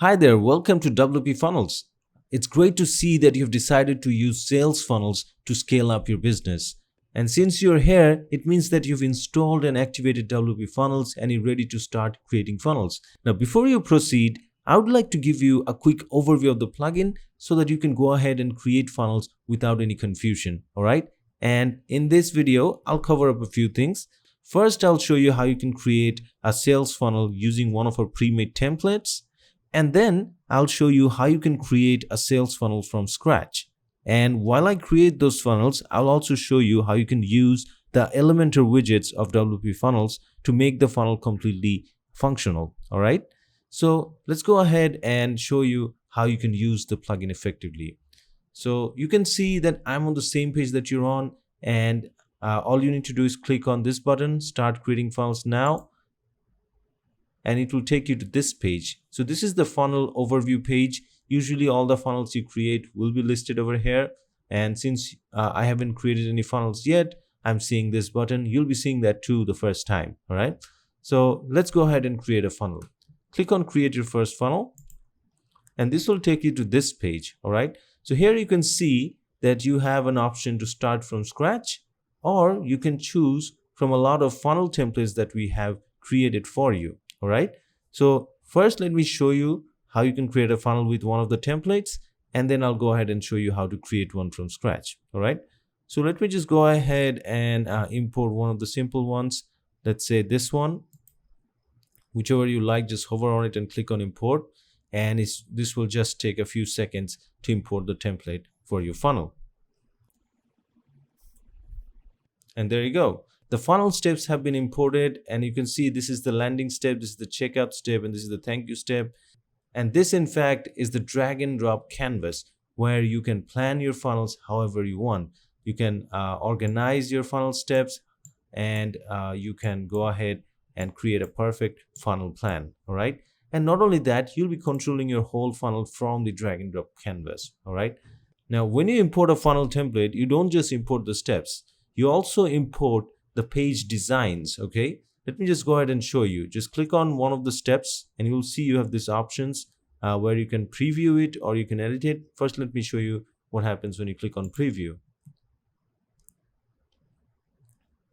Hi there, welcome to WPFunnels. It's great to see that you've decided to use sales funnels to scale up your business. And since you're here, it means that you've installed and activated WPFunnels and you're ready to start creating funnels. Now, before you proceed, I would like to give you a quick overview of the plugin so that you can go ahead and create funnels without any confusion, all right? And in this video, I'll cover up a few things. First, I'll show you how you can create a sales funnel using one of our pre-made templates. And then I'll show you how you can create a sales funnel from scratch. And while I create those funnels, I'll also show you how you can use the Elementor widgets of WPFunnels to make the funnel completely functional. All right. So let's go ahead and show you how you can use the plugin effectively. So you can see that I'm on the same page that you're on, and all you need to do is click on this button, start creating funnels now. And it will take you to this page. So this is the funnel overview page. Usually all the funnels you create will be listed over here. And since I haven't created any funnels yet, I'm seeing this button. You'll be seeing that too the first time. All right. So let's go ahead and create a funnel. Click on create your first funnel. And this will take you to this page. All right. So here you can see that you have an option to start from scratch, or you can choose from a lot of funnel templates that we have created for you. All right. So first, let me show you how you can create a funnel with one of the templates, and then I'll go ahead and show you how to create one from scratch. All right. So let me just go ahead and import one of the simple ones. Let's say this one, whichever you like, just hover on it and click on import. And this will just take a few seconds to import the template for your funnel. And there you go. The funnel steps have been imported, and you can see this is the landing step, this is the checkout step, and this is the thank you step. And this, in fact, is the drag and drop canvas where you can plan your funnels however you want. You can organize your funnel steps, and you can go ahead and create a perfect funnel plan. All right. And not only that, you'll be controlling your whole funnel from the drag and drop canvas. All right. Now, when you import a funnel template, you don't just import the steps, you also import the page designs. Okay, let me just go ahead and show you. Just click on one of the steps and you'll see you have these options where you can preview it or you can edit it. First, let me show you what happens when you click on preview.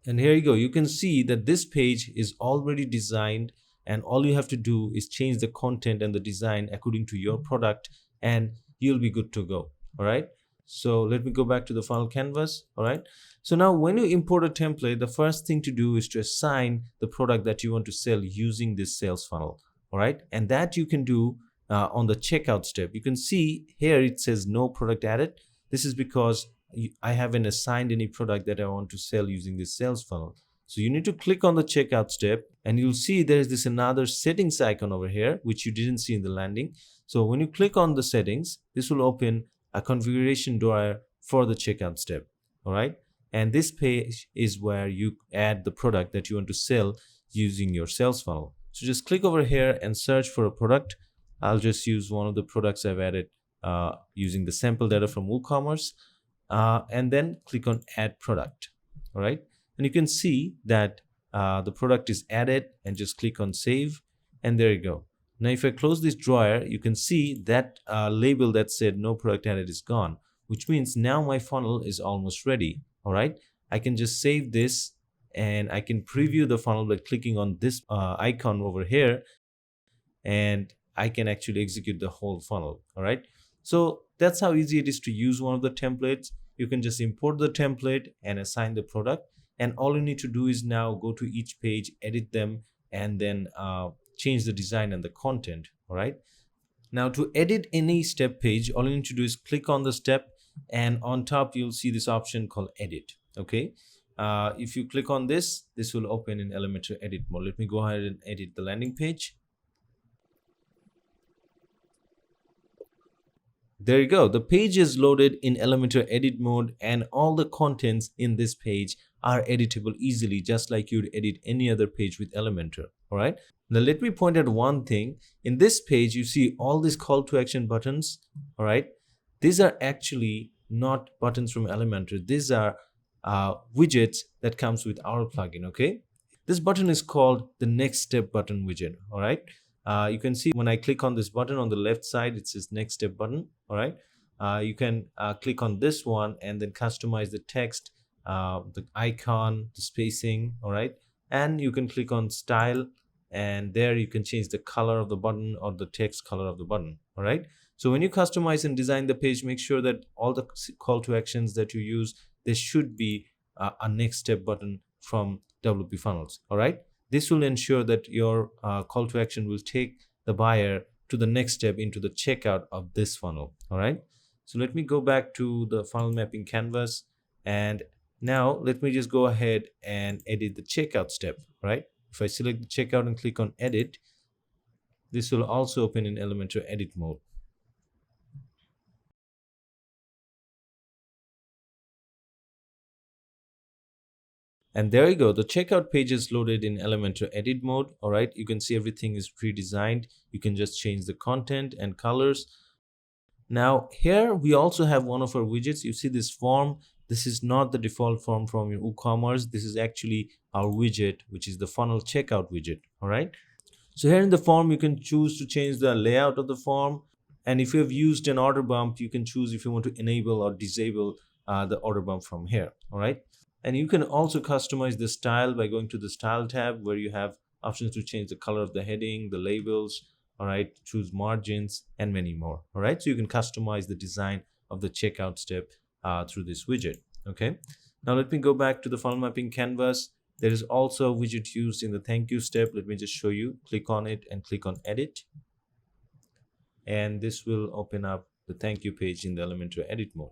And here you go. You can see that this page is already designed, and all you have to do is change the content and the design according to your product, and you'll be good to go. All right. So let me go back to the funnel canvas. All right. So now when you import a template, the first thing to do is to assign the product that you want to sell using this sales funnel. All right. And that you can do on the checkout step. You can see here it says no product added. This is because I haven't assigned any product that I want to sell using this sales funnel. So you need to click on the checkout step, and you'll see there's this another settings icon over here, which you didn't see in the landing. So when you click on the settings, this will open a configuration drawer for the checkout step. All right. And this page is where you add the product that you want to sell using your sales funnel. So just click over here and search for a product. I'll just use one of the products I've added using the sample data from WooCommerce, and then click on add product. All right. And you can see that the product is added, and just click on save, and there you go. Now, if I close this drawer, you can see that label that said no product added is gone, which means now my funnel is almost ready. All right. I can just save this, and I can preview the funnel by clicking on this icon over here, and I can actually execute the whole funnel. All right. So that's how easy it is to use one of the templates. You can just import the template and assign the product. And all you need to do is now go to each page, edit them, and then change the design and the content. All right. Now, to edit any step page, all you need to do is click on the step, and on top you'll see this option called edit. Okay. If you click on this, this will open in Elementor edit mode. Let me go ahead and edit the landing page. There you go. The page is loaded in Elementor edit mode, and all the contents in this page are editable easily, just like you'd edit any other page with Elementor. All right. Now let me point out one thing. In this page, you see all these call to action buttons. All right. These are actually not buttons from Elementor. These are widgets that comes with our plugin. Okay. This button is called the next step button widget. All right. You can see when I click on this button on the left side, it says next step button. All right. You can click on this one and then customize the text, the icon, the spacing. All right. And you can click on style, and there you can change the color of the button or the text color of the button. All right. So when you customize and design the page, make sure that all the call to actions that you use, there should be a next step button from WP Funnels. All right. This will ensure that your call to action will take the buyer to the next step into the checkout of this funnel. All right. So let me go back to the funnel mapping canvas, and now let me just go ahead and edit the checkout step. Right. If I select the checkout and click on edit, this will also open in Elementor edit mode. And there you go. The checkout page is loaded in Elementor edit mode. All right. You can see everything is pre-designed. You can just change the content and colors. Now here we also have one of our widgets. You see this form. This is not the default form from your WooCommerce. This is actually our widget, which is the funnel checkout widget. All right. So here in the form, you can choose to change the layout of the form. And if you have used an order bump, you can choose if you want to enable or disable the order bump from here. All right. And you can also customize the style by going to the style tab, where you have options to change the color of the heading, the labels. All right. Choose margins and many more. All right. So you can customize the design of the checkout step through this widget. Okay. Now let me go back to the funnel mapping canvas. There is also a widget used in the thank you step. Let me just show you. Click on it and click on edit. And this will open up the thank you page in the Elementor edit mode.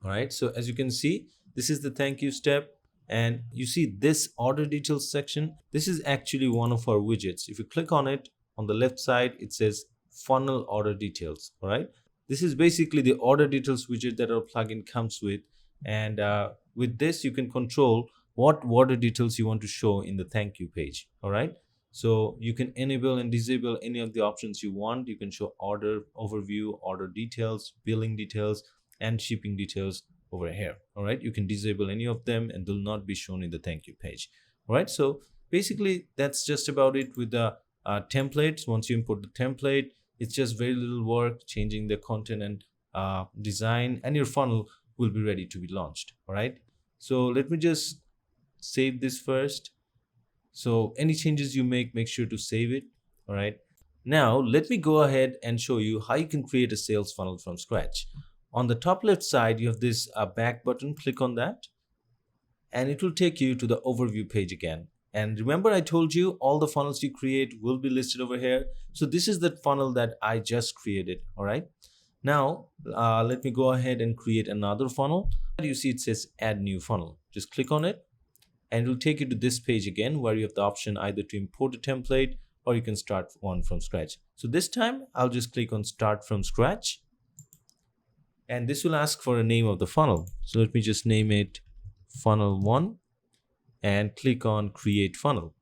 All right. So as you can see, this is the thank you step. And you see this order details section. This is actually one of our widgets. If you click on it, on the left side, it says funnel order details. All right. This is basically the order details widget that our plugin comes with. And with this, you can control what order details you want to show in the thank you page. All right. So you can enable and disable any of the options you want. You can show order overview, order details, billing details, and shipping details over here. All right. You can disable any of them and they'll not be shown in the thank you page. All right. So basically, that's just about it with the templates. Once you import the template, it's just very little work, changing the content and design, and your funnel will be ready to be launched. All right. So let me just save this first. So any changes you make sure to save it. All right. Now let me go ahead and show you how you can create a sales funnel from scratch. On the top left side, you have this back button. Click on that and it will take you to the overview page again. And remember, I told you all the funnels you create will be listed over here. So this is the funnel that I just created. All right. Now, let me go ahead and create another funnel. You see it says add new funnel. Just click on it and it will take you to this page again, where you have the option either to import a template or you can start one from scratch. So this time I'll just click on start from scratch. And this will ask for a name of the funnel. So let me just name it funnel 1 and click on create funnel.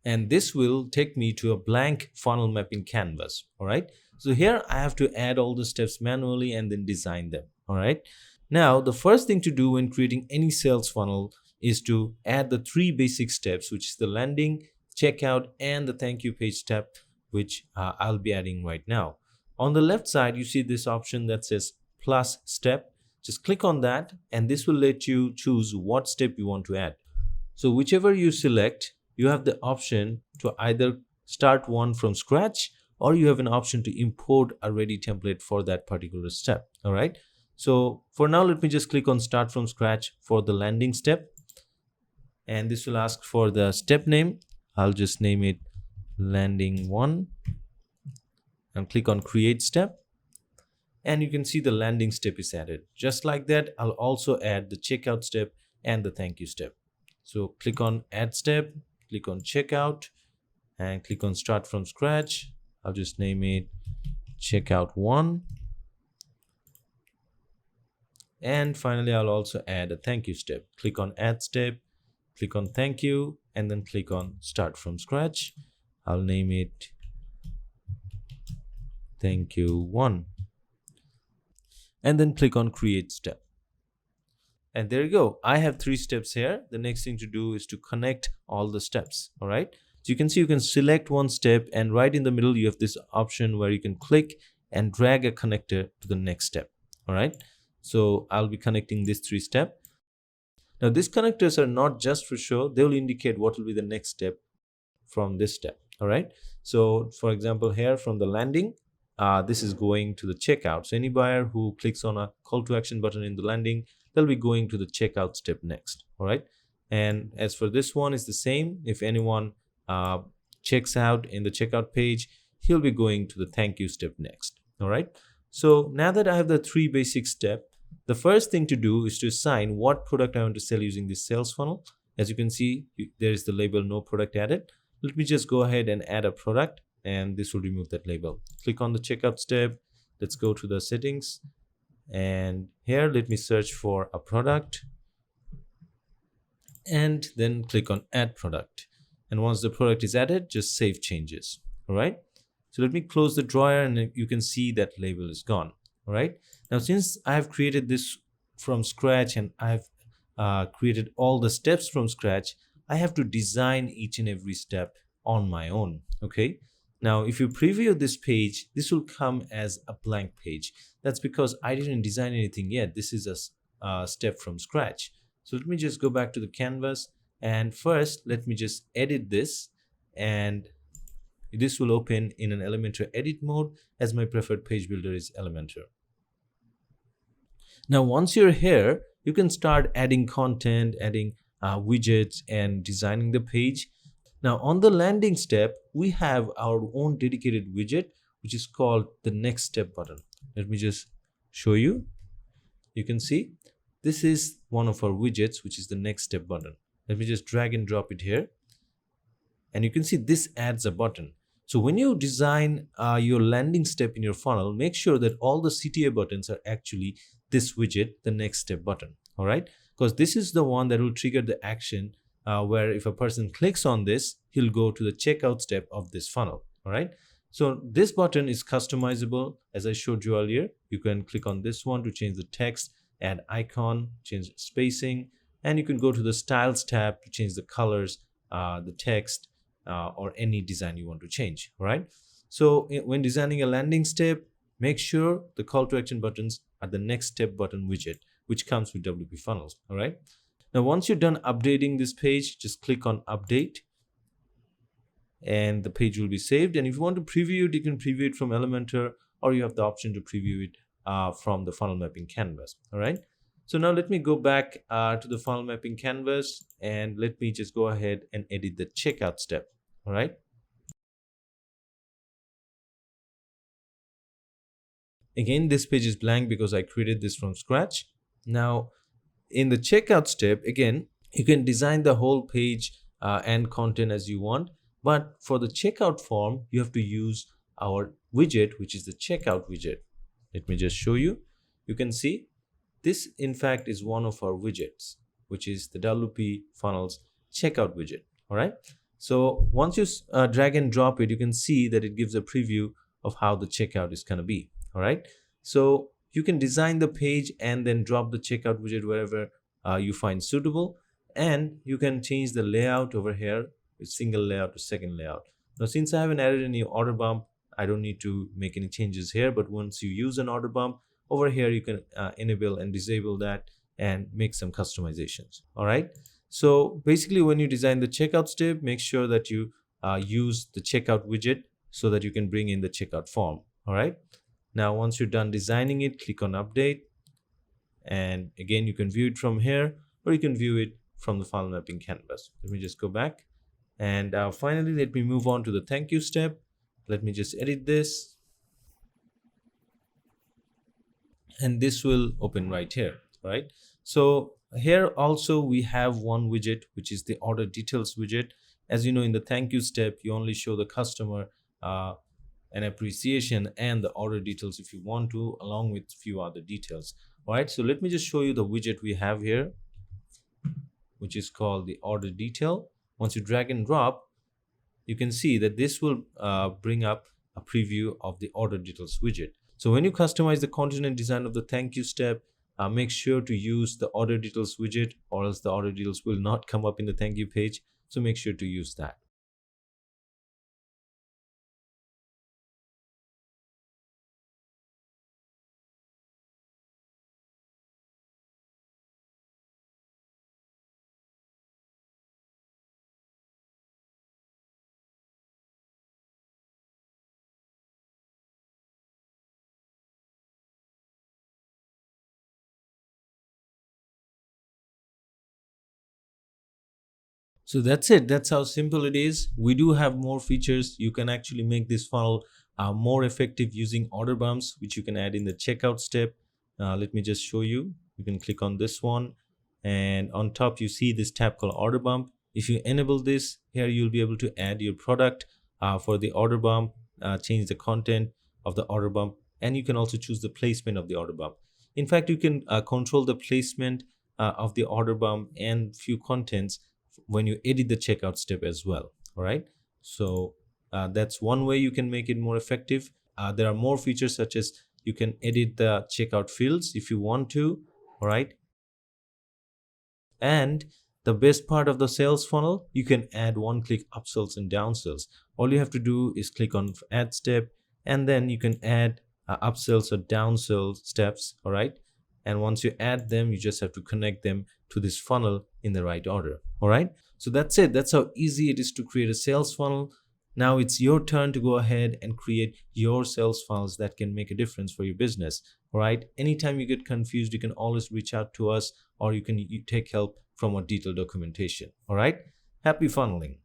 And this will take me to a blank funnel mapping canvas. All right. So here I have to add all the steps manually and then design them. All right. Now, the first thing to do when creating any sales funnel is to add the 3 basic steps, which is the landing, checkout, and the thank you page step, which I'll be adding right now. On the left side, you see this option that says plus step. Just click on that and this will let you choose what step you want to add. So whichever you select, you have the option to either start one from scratch or you have an option to import a ready template for that particular step. All right. So for now, let me just click on start from scratch for the landing step. And this will ask for the step name. I'll just name it landing 1 and click on create step. And you can see the landing step is added. Just like that, I'll also add the checkout step and the thank you step. So click on add step, click on checkout and click on start from scratch. I'll just name it checkout 1. And finally, I'll also add a thank you step. Click on add step, click on thank you, and then click on start from scratch. I'll name it thank you 1. And then click on create step. And there you go. I have 3 steps here. The next thing to do is to connect all the steps. All right. So you can see you can select one step, and right in the middle you have this option where you can click and drag a connector to the next step. All right. So I'll be connecting this 3 step. Now these connectors are not just for show. They will indicate what will be the next step from this step. All right. So for example, here from the landing, this is going to the checkout. So any buyer who clicks on a call to action button in the landing, they'll be going to the checkout step next. All right. And as for this one, is the same. If anyone checks out in the checkout page, he'll be going to the thank you step next. All right. So now that I have the 3 basic steps, the first thing to do is to assign what product I want to sell using this sales funnel. As you can see, there is the label no product added. Let me just go ahead and add a product, and this will remove that label. Click on the checkout step. Let's go to the settings, and here let me search for a product, and then click on add product. And once the product is added, just save changes. All right. So let me close the drawer, and you can see that label is gone. All right. Now, since I have created this from scratch and I've created all the steps from scratch, I have to design each and every step on my own. Okay. Now, if you preview this page, this will come as a blank page. That's because I didn't design anything yet. This is a step from scratch. So let me just go back to the canvas, and first let me just edit this, and this will open in an Elementor edit mode, as my preferred page builder is Elementor. Now, once you're here, you can start adding content, adding widgets, and designing the page. Now, on the landing step, we have our own dedicated widget, which is called the next step button. Let me just show you. You can see this is one of our widgets, which is the next step button. Let me just drag and drop it here. And you can see this adds a button. So when you design your landing step in your funnel, make sure that all the CTA buttons are actually this widget, the next step button. All right, because this is the one that will trigger the action where if a person clicks on this, he'll go to the checkout step of this funnel. All right. So this button is customizable. As I showed you earlier, you can click on this one to change the text, add icon, change spacing, and you can go to the styles tab to change the colors, the text, or any design you want to change. All right. So when designing a landing step, make sure the call to action buttons are the next step button widget, which comes with WPFunnels. All right. Now, once you're done updating this page, just click on update, and the page will be saved. And if you want to preview it, you can preview it from Elementor, or you have the option to preview it from the funnel mapping canvas. All right. So now let me go back to the funnel mapping canvas, and let me just go ahead and edit the checkout step. All right. Again, this page is blank because I created this from scratch. Now, in the checkout step, again, you can design the whole page and content as you want. But for the checkout form, you have to use our widget, which is the checkout widget. Let me just show you. You can see this, in fact, is one of our widgets, which is the WPFunnels checkout widget. All right. So once you drag and drop it, you can see that it gives a preview of how the checkout is going to be. All right. So you can design the page and then drop the checkout widget wherever you find suitable. And you can change the layout over here with single layout to second layout. Now, since I haven't added any order bump, I don't need to make any changes here. But once you use an order bump, over here you can enable and disable that and make some customizations. All right. So basically, when you design the checkout step, make sure that you use the checkout widget so that you can bring in the checkout form. All right. Now, once you're done designing it, click on update. And again, you can view it from here, or you can view it from the funnel mapping canvas. Let me just go back. And finally, let me move on to the thank you step. Let me just edit this. And this will open right here, right? So here also we have one widget, which is the order details widget. As you know, in the thank you step, you only show the customer an appreciation and the order details if you want to, along with few other details. All right, so let me just show you the widget we have here, which is called the order detail. Once you drag and drop, you can see that this will bring up a preview of the order details widget. So when you customize the content and design of the thank you step, make sure to use the order details widget, or else the order details will not come up in the thank you page. So make sure to use that. So that's it. That's how simple it is. We do have more features. You can actually make this funnel more effective using order bumps, which you can add in the checkout step. Let me just show you. You can click on this one, and on top you see this tab called order bump. If you enable this here, you'll be able to add your product for the order bump, change the content of the order bump, and you can also choose the placement of the order bump. In fact, you can control the placement of the order bump and few contents when you edit the checkout step as well. All right, so that's one way you can make it more effective. There are more features, such as you can edit the checkout fields if you want to. All right, and the best part of the sales funnel, you can add one-click upsells and downsells. All you have to do is click on add step, and then you can add upsells or downsell steps. All right, and once you add them, you just have to connect them to this funnel in the right order. All right, so that's it. That's how easy it is to create a sales funnel. Now it's your turn to go ahead and create your sales funnels that can make a difference for your business. All right, anytime you get confused, you can always reach out to us, or you can take help from our detailed documentation. All right, happy funneling.